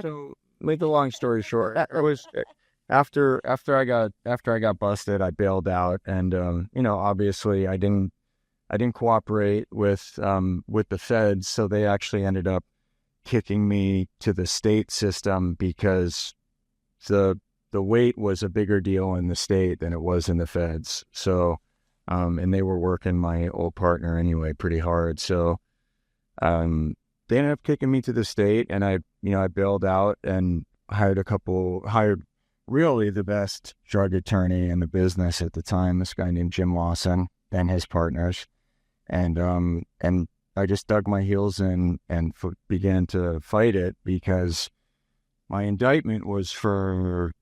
So, make a long story short, it was after I got busted, I bailed out, and obviously I didn't cooperate with the feds, so they actually ended up kicking me to the state system because the weight was a bigger deal in the state than it was in the feds. So, and they were working my old partner anyway pretty hard. So, they ended up kicking me to the state, and I bailed out and hired really the best drug attorney in the business at the time, this guy named Jim Lawson and his partners. And I just dug my heels in and began to fight it because my indictment was for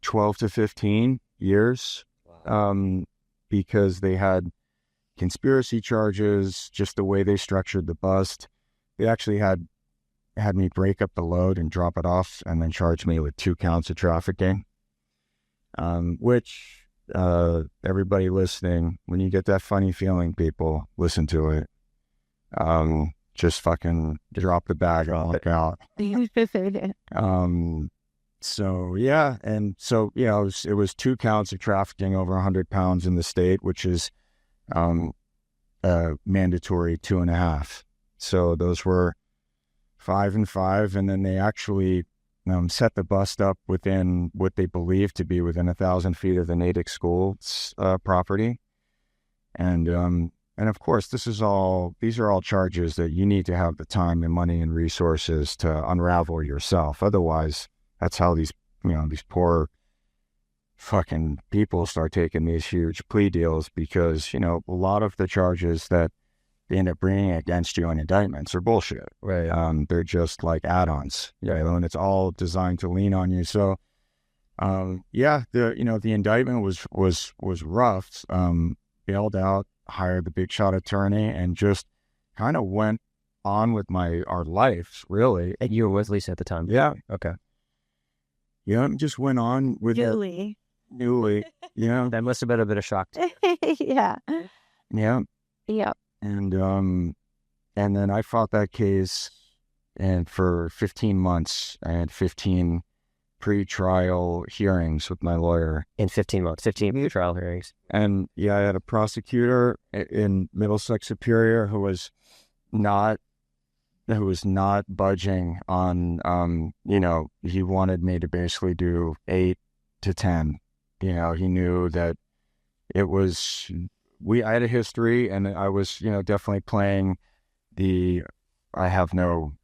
12 to 15 years. Wow. Because they had conspiracy charges, just the way they structured the bust. They actually had me break up the load and drop it off and then charge me with 2 counts of trafficking, which everybody listening, when you get that funny feeling, people, listen to it. Just fucking drop the bag and look out. So yeah, and so it was 2 counts of trafficking over 100 pounds in the state, which is mandatory 2.5. So those were 5 and 5, and then they actually set the bust up within what they believe to be within 1,000 feet of the Natick school's property, and of course these are all charges that you need to have the time and money and resources to unravel yourself. Otherwise, that's how these poor fucking people start taking these huge plea deals, because a lot of the charges that they end up bringing against you in indictments are bullshit. Right. They're just like add-ons, and it's all designed to lean on you. So, the indictment was rough. Bailed out, hired the big shot attorney, and just kind of went on with our life, really. And you were with Lisa at the time? Yeah. Okay. Yeah, just went on with Newly. Yeah. That must have been a bit of shock. Yeah. Yeah. Yep. And then I fought that case, and for 15 months, I had 15 pre-trial hearings with my lawyer. In 15 months, 15 pre-trial hearings. And I had a prosecutor in Middlesex Superior who was not budging on, he wanted me to basically do 8 to 10. He knew that I had a history, and I was, definitely playing I have no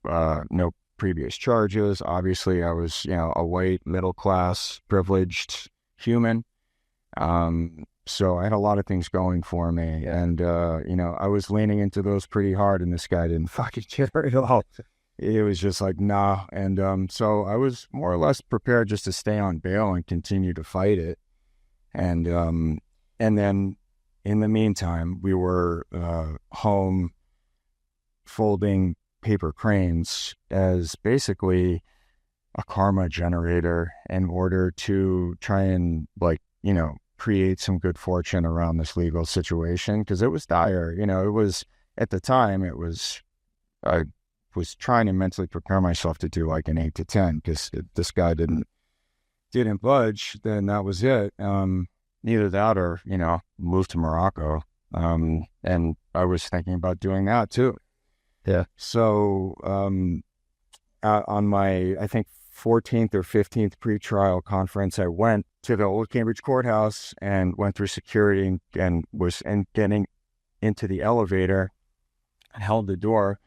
previous charges. Obviously, I was, a white, middle-class, privileged human. So I had a lot of things going for me, and, I was leaning into those pretty hard, and this guy didn't fucking care at all. It was just like, nah. And so I was more or less prepared just to stay on bail and continue to fight it. And then in the meantime, we were home folding paper cranes as basically a karma generator in order to try and create some good fortune around this legal situation, because it was dire. It was, at the time, I was trying to mentally prepare myself to do like an 8 to 10, because if this guy didn't budge, then that was it. Either that or, move to Morocco. And I was thinking about doing that too. Yeah. So, on my, I think, 14th or 15th pretrial conference, I went to the old Cambridge courthouse and went through security and was getting into the elevator, held the door,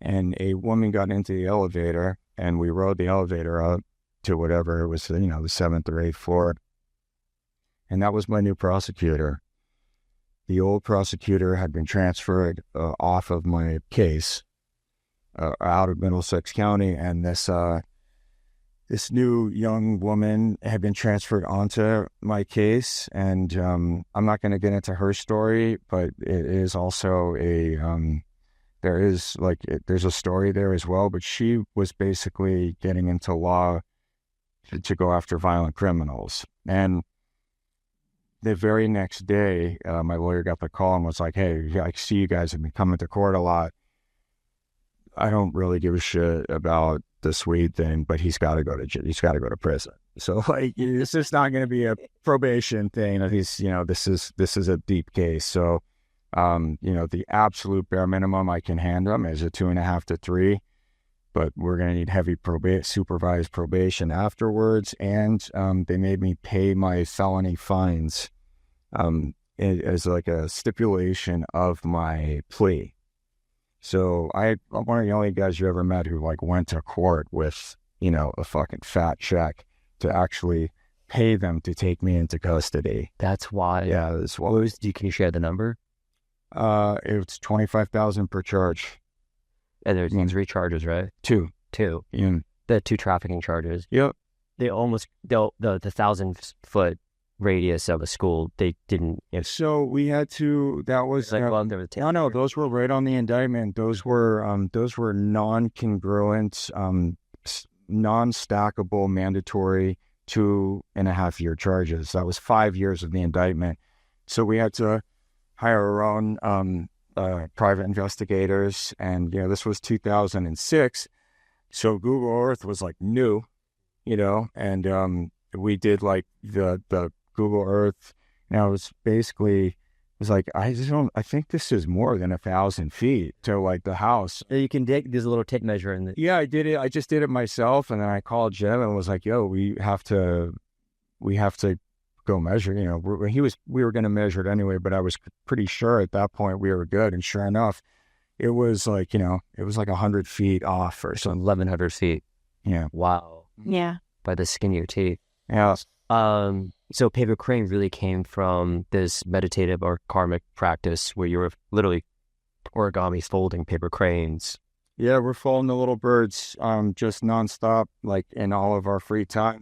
and a woman got into the elevator, and we rode the elevator up to whatever it was, the 7th or 8th floor. And that was my new prosecutor. The old prosecutor had been transferred off of my case out of Middlesex County, and this new young woman had been transferred onto my case. And I'm not going to get into her story, but it is also there's a story there as well. But she was basically getting into law to go after violent criminals. And the very next day, my lawyer got the call and was like, "Hey, I see you guys have been coming to court a lot. I don't really give a shit about the Swede thing, but he's got to go to he's got to go to prison. So like, it's just not going to be a probation thing. He's, this is a deep case. So, the absolute bare minimum I can hand him is a 2.5 to 3, but we're going to need heavy supervised probation afterwards. And they made me pay my felony fines as like a stipulation of my plea. So I'm one of the only guys you ever met who like went to court with, a fucking fat check to actually pay them to take me into custody. That's why. Yeah, Can you share the number? It's $25,000 per charge. And there's 3 charges, right? Two. The 2 trafficking charges. Yep. The 1,000-foot radius of a school, they didn't. So we had to. That was no. Those were right on the indictment. Those were non-congruent, non-stackable, mandatory 2.5-year charges. That was 5 years of the indictment. So we had to hire our own private investigators, and this was 2006. So Google Earth was like new, and we did like the Google Earth. Now it was like, I think this is more than 1,000 feet to like the house. You can dig. There's a little tape measure in the. Yeah, I did it. I just did it myself, and then I called Jim and was like, "Yo, we have to go measure." We were going to measure it anyway, but I was pretty sure at that point we were good. And sure enough, it was like 100 feet off or something. 1,100 feet. Yeah. Wow. Yeah. By the skin of your teeth. Yeah. So paper crane really came from this meditative or karmic practice where you were literally origami folding paper cranes. Yeah, we're folding the little birds just nonstop, like in all of our free time.